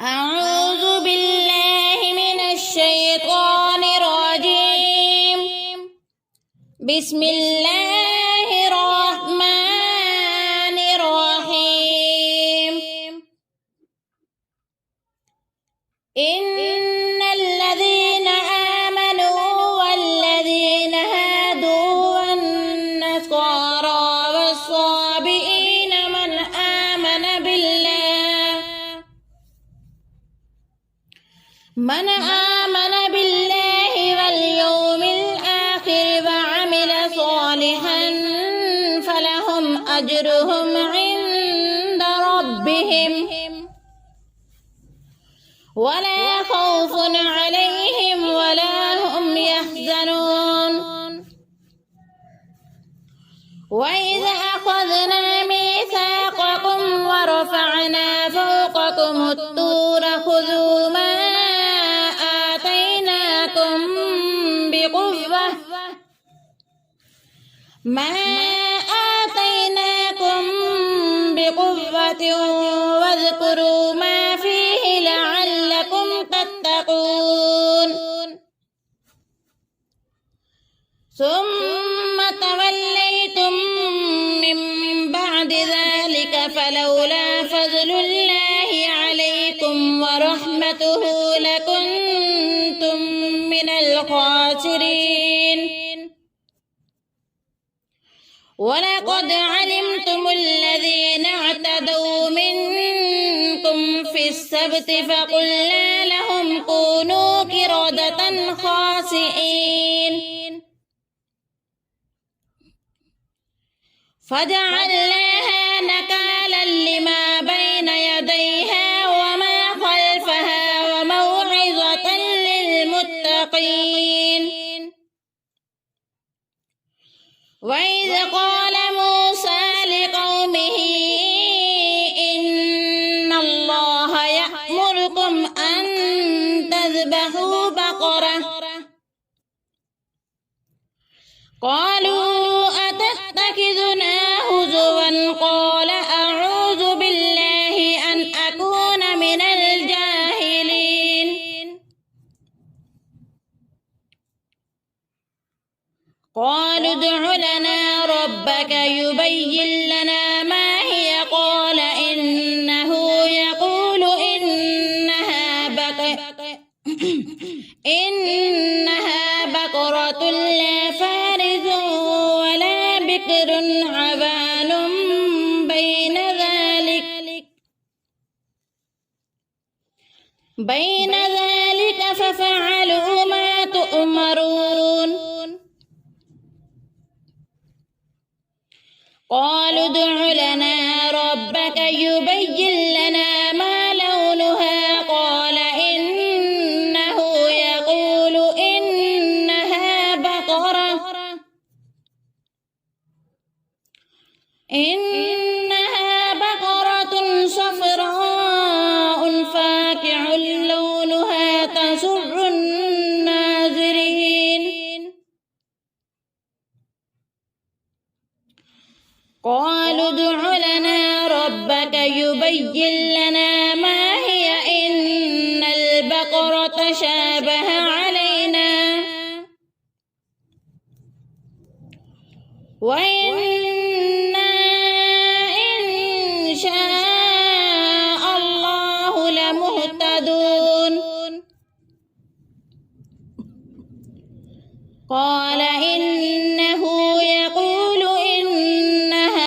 أعوذ بالله من الشيطان الرجيم. بسم الله الرحمن الرحيم. إن الذين آمنوا والذين هادوا والنصارى والصابئين من آمن بالله واليوم الآخر وعمل صالحا فلهم أجرهم عند ربهم ولا خوف عليهم ولا هم يحزنون. وإذا أخذنا ميثاقكم ورفعنا فوقكم الطور خذوا ما آتيناكم بقوة واذكروا ما فيه لعلكم تتقون. ثم توليتم من بعد ذلك فلولا فضل الله عليكم ورحمته لكنتم من الخاسرين. ولقد علمتم الذين اعتدوا منكم في السبت فقلنا لهم كونوا قردة خاسئين فجعلناها نكالا لما بين يديها وما خلفها وموعظة للمتقين. وإذ قال موسى لقومه إن الله يأمركم أن تذبحوا بقرة قالوا أتتخذنا هزوا قال أعوذ بالله أن أكون من الجاهلين. قالوا ادع لنا ربك يبين لنا ما هي قال إنه يقول إنها بقرة لا فارض ولا بكر عوان بين ذلك ففعلوا ما تؤمرون. قالوا ادع لنا ربك يبين لنا ما لونها قال إنه يقول إنها بقرة صفراء فاقع لونها تسر الناظرين. قالوا ادع لنا ربك يبين لنا ما هي إن البقرة شابه علينا وإنا إن شاء الله لمهتدون. قال إنه يقول